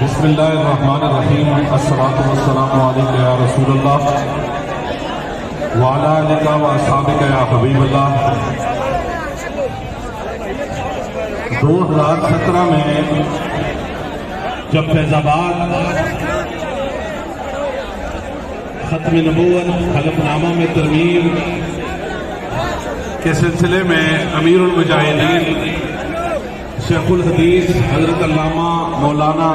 بسم اللہ الرحمن الرحیم الصلاۃ والسلام علیک یا رسول اللہ وعلی آلک و اصحابک یا حبیب اللہ۔ 2017 میں جب فیض آباد ختم نبوت حلف نامہ میں ترمیم کے سلسلے میں امیر المجاہدین شیخ الحدیث حضرت علامہ مولانا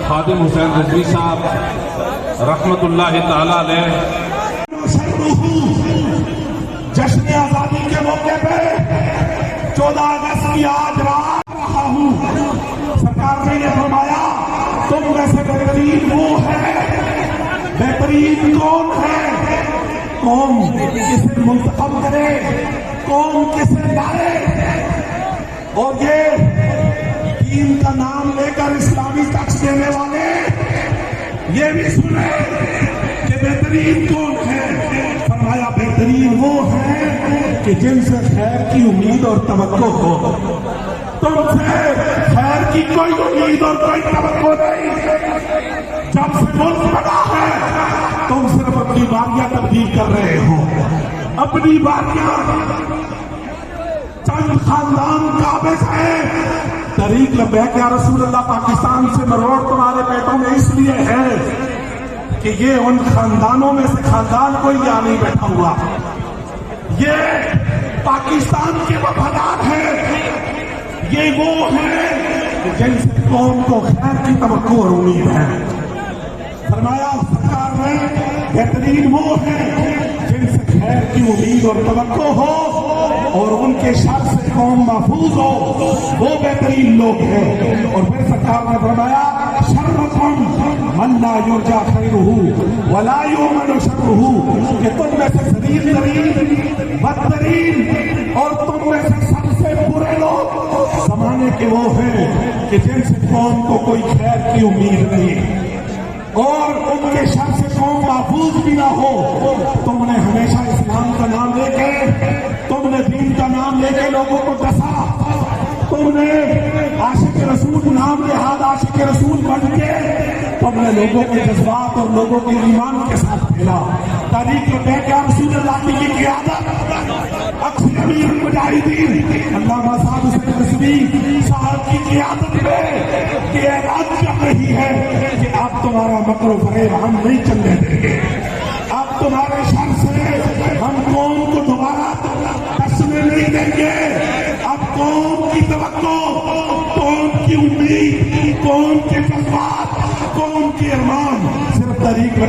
خادم حسین رضوی صاحب رحمت اللہ تعالی علیہ جشن آزادی کے موقع پہ 14 اگست کی آج رات رہا ہوں، سرکار نے یہ فرمایا تم میں سے بہترین وہ ہے، بہترین کون ہے؟ قوم کسے منتخب کرے، قوم کسے ڈالے، اور یہ دین کا نام لے کر اسلامی ٹیکس دینے والے یہ بھی سنے کہ بہترین کون ہے؟ فرمایا بہترین وہ ہے کہ جن سے خیر کی امید اور توقع ہو۔ تم سے خیر کی کوئی امید اور کوئی توقع نہیں، جب سے ملک بنا ہے تم صرف اپنی باریاں تبدیل کر رہے ہو، اپنی باریاں۔ چند خاندان قابض ہیں، طریق لبیک یا رسول اللہ پاکستان سے مروڑ تمہارے پیٹوں میں اس لیے ہے کہ یہ ان خاندانوں میں سے خاندان کوئی یہاں نہیں بیٹھا ہوا، یہ پاکستان کے وفادار ہیں، یہ وہ ہیں جن سے قوم کو خیر کی توقع اور امید ہے۔ فرمایا سرکار نے بہترین وہ ہیں جن سے خیر کی امید اور توقع ہو اور ان کے شر سے قوم محفوظ ہو، وہ بہترین لوگ ہیں۔ اور پھر سرکار نے فرمایا شرکم من لا یرجا خیرہ ولا یؤمن شرہ، کہ تم میں سے ذلیل ترین، بدترین اور تم میں سے سب سے برے لوگ زمانے کے وہ ہیں کہ جن سے قوم کو کوئی خیر کی امید نہیں اور ان کے شر سے قوم محفوظ بھی نہ ہو۔ تم نے ہمیشہ اسلام کا نام لے کے، تم نے دین کا نام لے کے لوگوں کو ڈسا، تم نے عاشق رسول نام لحاظ عاشق رسول بن کے تم نے لوگوں کے جذبات اور لوگوں کے ایمان کے ساتھ پھیلا۔ تاریخ میں بے کیا رسول اللہ کی قیادت اکثر امیر المجاہدین علامہ صاحب حسین رضوی صاحب کی قیادت میں یہ اعلان کر رہی ہے کہ اب تمہارا مکر و فریب ہم نہیں چلنے دیں گے، اب تمہارے شر سے ہم قوم کو دوبارہ ٹسنے نہیں دیں گے۔ اب قوم کی توقع، قوم کی امید، قوم کے جذبات، قوم کے ارمان صرف طریق میں